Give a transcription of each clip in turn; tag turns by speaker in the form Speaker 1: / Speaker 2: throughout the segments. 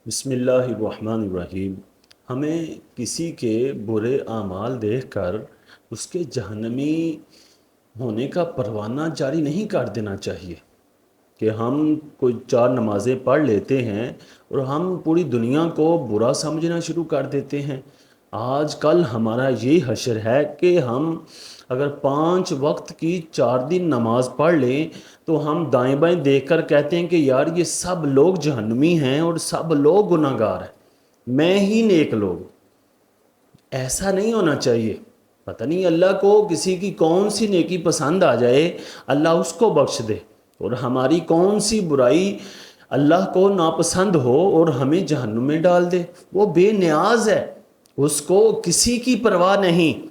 Speaker 1: بسم اللہ الرحمن الرحیم۔ ہمیں کسی کے برے اعمال دیکھ کر اس کے جہنمی ہونے کا پروانہ جاری نہیں کر دینا چاہیے کہ ہم کوئی 4 نمازیں پڑھ لیتے ہیں اور ہم پوری دنیا کو برا سمجھنا شروع کر دیتے ہیں۔ آج کل ہمارا یہ حشر ہے کہ ہم اگر 5 وقت کی 4 دن نماز پڑھ لیں تو ہم دائیں بائیں دیکھ کر کہتے ہیں کہ یار یہ سب لوگ جہنمی ہیں اور سب لوگ گناہ گار ہیں، میں ہی نیک لوگ۔ ایسا نہیں ہونا چاہیے۔ پتہ نہیں اللہ کو کسی کی کون سی نیکی پسند آ جائے، اللہ اس کو بخش دے، اور ہماری کون سی برائی اللہ کو ناپسند ہو اور ہمیں جہنم میں ڈال دے۔ وہ بے نیاز ہے، اس کو کسی کی پرواہ نہیں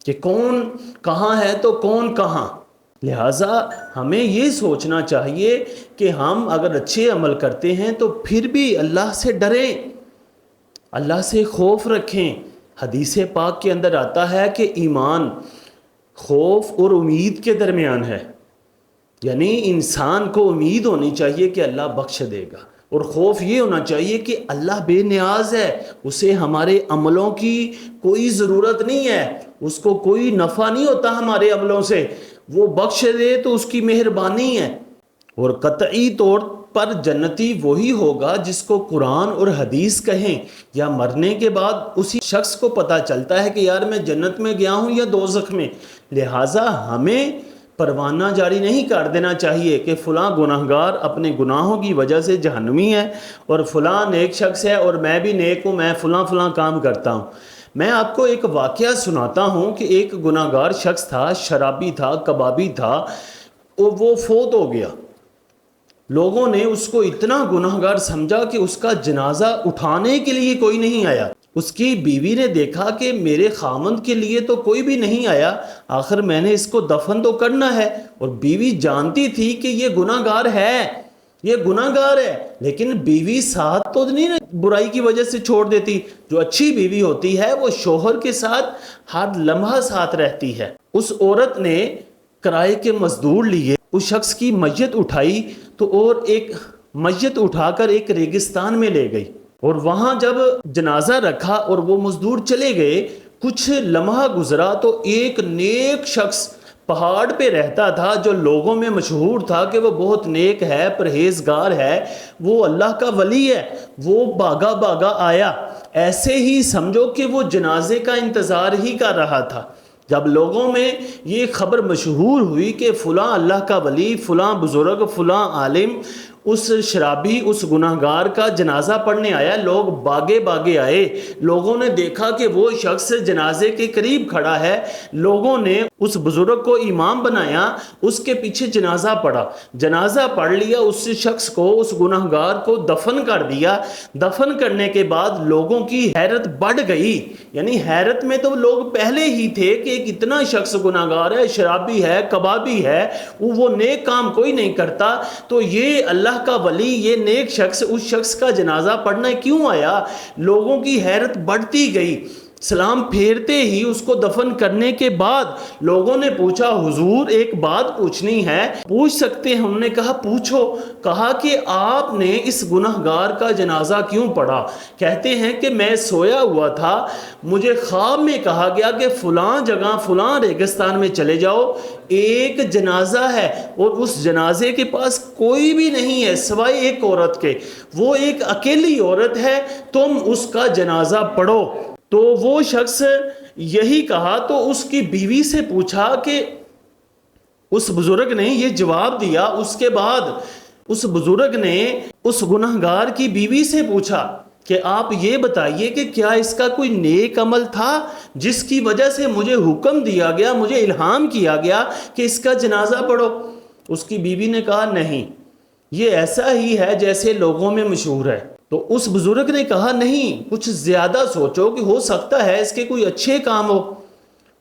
Speaker 1: کہ کون کہاں ہے تو کون کہاں۔ لہٰذا ہمیں یہ سوچنا چاہیے کہ ہم اگر اچھے عمل کرتے ہیں تو پھر بھی اللہ سے ڈریں، اللہ سے خوف رکھیں۔ حدیث پاک کے اندر آتا ہے کہ ایمان خوف اور امید کے درمیان ہے، یعنی انسان کو امید ہونی چاہیے کہ اللہ بخش دے گا، اور خوف یہ ہونا چاہیے کہ اللہ بے نیاز ہے، اسے ہمارے عملوں کی کوئی ضرورت نہیں ہے، اس کو کوئی نفع نہیں ہوتا ہمارے عملوں سے، وہ بخش دے تو اس کی مہربانی ہے۔ اور قطعی طور پر جنتی وہی ہوگا جس کو قرآن اور حدیث کہیں، یا مرنے کے بعد اسی شخص کو پتہ چلتا ہے کہ یار میں جنت میں گیا ہوں یا دوزخ میں۔ لہٰذا ہمیں پروانہ جاری نہیں کر دینا چاہیے کہ فلاں گناہگار اپنے گناہوں کی وجہ سے جہنمی ہے اور فلاں نیک شخص ہے اور میں بھی نیک ہوں، میں فلاں فلاں کام کرتا ہوں۔ میں آپ کو ایک واقعہ سناتا ہوں کہ ایک گناہگار شخص تھا، شرابی تھا، کبابی تھا، وہ فوت ہو گیا۔ لوگوں نے اس کو اتنا گناہگار سمجھا کہ اس کا جنازہ اٹھانے کے لیے کوئی نہیں آیا۔ اس کی بیوی نے دیکھا کہ میرے خامند کے لیے تو کوئی بھی نہیں آیا، آخر میں نے اس کو دفن تو کرنا ہے، اور بیوی جانتی تھی کہ یہ گناہگار ہے، یہ گناہگار ہے، لیکن بیوی ساتھ تو نہیں برائی کی وجہ سے چھوڑ دیتی۔ جو اچھی بیوی ہوتی ہے وہ شوہر کے ساتھ ہر لمحہ ساتھ رہتی ہے۔ اس عورت نے کرائے کے مزدور لیے، اس شخص کی میت اٹھائی تو اور ایک میت اٹھا کر ایک ریگستان میں لے گئی، اور وہاں جب جنازہ رکھا اور وہ مزدور چلے گئے، کچھ لمحہ گزرا تو ایک نیک شخص پہاڑ پہ رہتا تھا، جو لوگوں میں مشہور تھا کہ وہ بہت نیک ہے، پرہیزگار ہے، وہ اللہ کا ولی ہے، وہ بھاگا بھاگا آیا، ایسے ہی سمجھو کہ وہ جنازے کا انتظار ہی کر رہا تھا۔ جب لوگوں میں یہ خبر مشہور ہوئی کہ فلاں اللہ کا ولی، فلاں بزرگ، فلاں عالم اس شرابی، اس گناہگار کا جنازہ پڑھنے آیا، لوگ باگے باگے آئے، لوگوں نے دیکھا کہ وہ شخص جنازے کے قریب کھڑا ہے، لوگوں نے اس بزرگ کو امام بنایا، اس کے پیچھے جنازہ پڑھا، جنازہ پڑھ لیا، اس شخص کو، اس گناہگار کو دفن کر دیا۔ دفن کرنے کے بعد لوگوں کی حیرت بڑھ گئی، یعنی حیرت میں تو لوگ پہلے ہی تھے کہ ایک اتنا شخص گناہگار ہے، شرابی ہے، کبابی ہے، وہ نیک کام کوئی نہیں کرتا، تو یہ اللہ کا ولی، یہ نیک شخص اس شخص کا جنازہ پڑھنا کیوں آیا؟ لوگوں کی حیرت بڑھتی گئی۔ سلام پھیرتے ہی اس کو دفن کرنے کے بعد لوگوں نے پوچھا، حضور ایک بات پوچھنی ہے، پوچھ سکتے ہیں؟ انہوں نے کہا پوچھو۔ کہا کہ آپ نے اس گناہگار کا جنازہ کیوں پڑھا؟ کہتے ہیں کہ میں سویا ہوا تھا، مجھے خواب میں کہا گیا کہ فلاں جگہ فلاں ریگستان میں چلے جاؤ، ایک جنازہ ہے اور اس جنازے کے پاس کوئی بھی نہیں ہے سوائے ایک عورت کے، وہ ایک اکیلی عورت ہے، تم اس کا جنازہ پڑھو۔ تو وہ شخص یہی کہا، تو اس کی بیوی سے پوچھا کہ اس بزرگ نے یہ جواب دیا۔ اس کے بعد اس بزرگ نے اس گناہگار کی بیوی سے پوچھا کہ آپ یہ بتائیے کہ کیا اس کا کوئی نیک عمل تھا جس کی وجہ سے مجھے حکم دیا گیا، مجھے الہام کیا گیا کہ اس کا جنازہ پڑھو؟ اس کی بیوی نے کہا نہیں، یہ ایسا ہی ہے جیسے لوگوں میں مشہور ہے۔ تو اس بزرگ نے کہا نہیں، کچھ زیادہ سوچو کہ ہو سکتا ہے اس کے کوئی اچھے کام ہو۔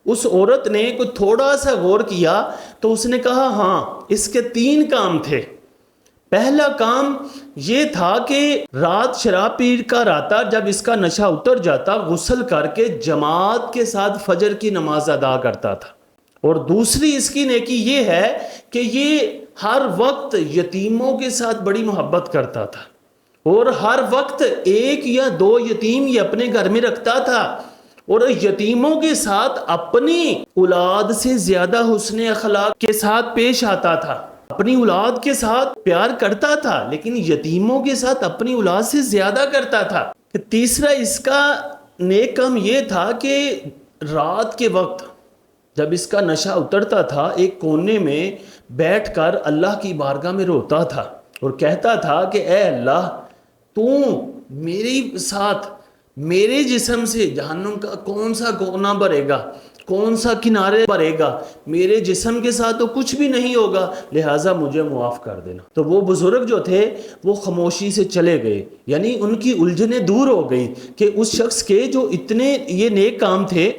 Speaker 1: اس عورت نے کوئی تھوڑا سا غور کیا تو اس نے کہا ہاں، اس کے 3 کام تھے۔ پہلا کام یہ تھا کہ رات شراب پی کر آتا، جب اس کا نشہ اتر جاتا غسل کر کے جماعت کے ساتھ فجر کی نماز ادا کرتا تھا، اور دوسری اس کی نیکی یہ ہے کہ یہ ہر وقت یتیموں کے ساتھ بڑی محبت کرتا تھا، اور ہر وقت ایک یا دو یتیم یہ اپنے گھر میں رکھتا تھا، اور یتیموں کے ساتھ اپنی اولاد سے زیادہ حسن اخلاق کے ساتھ پیش آتا تھا، اپنی اولاد کے ساتھ پیار کرتا تھا لیکن یتیموں کے ساتھ اپنی اولاد سے زیادہ کرتا تھا۔ تیسرا اس کا نیک کام یہ تھا کہ رات کے وقت جب اس کا نشہ اترتا تھا ایک کونے میں بیٹھ کر اللہ کی بارگاہ میں روتا تھا اور کہتا تھا کہ اے اللہ تو میرے ساتھ میرے جسم سے جہنم کا کون سا کونا بھرے گا، کون سا کنارے بھرے گا، میرے جسم کے ساتھ تو کچھ بھی نہیں ہوگا، لہٰذا مجھے معاف کر دینا۔ تو وہ بزرگ جو تھے وہ خاموشی سے چلے گئے، یعنی ان کی الجھنیں دور ہو گئی کہ اس شخص کے جو اتنے یہ نیک کام تھے،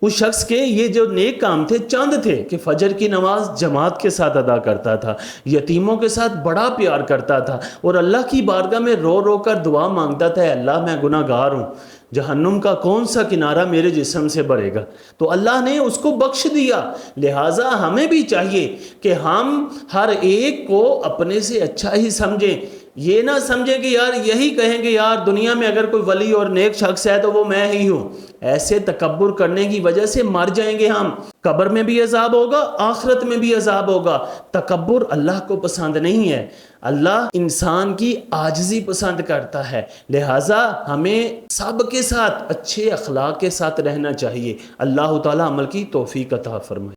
Speaker 1: اس شخص کے یہ جو نیک کام تھے چند تھے کہ فجر کی نماز جماعت کے ساتھ ادا کرتا تھا، یتیموں کے ساتھ بڑا پیار کرتا تھا، اور اللہ کی بارگاہ میں رو رو کر دعا مانگتا تھا، اے اللہ میں گناہ گار ہوں، جہنم کا کون سا کنارہ میرے جسم سے بھرے گا، تو اللہ نے اس کو بخش دیا۔ لہٰذا ہمیں بھی چاہیے کہ ہم ہر ایک کو اپنے سے اچھا ہی سمجھیں، یہ نہ سمجھیں کہ یار یہی کہیں کہ یار دنیا میں اگر کوئی ولی اور نیک شخص ہے تو وہ میں ہی ہوں۔ ایسے تکبر کرنے کی وجہ سے مر جائیں گے ہم، قبر میں بھی عذاب ہوگا، آخرت میں بھی عذاب ہوگا۔ تکبر اللہ کو پسند نہیں ہے، اللہ انسان کی عاجزی پسند کرتا ہے، لہٰذا ہمیں سب کے ساتھ اچھے اخلاق کے ساتھ رہنا چاہیے۔ اللہ تعالیٰ عمل کی توفیق عطا فرمائے۔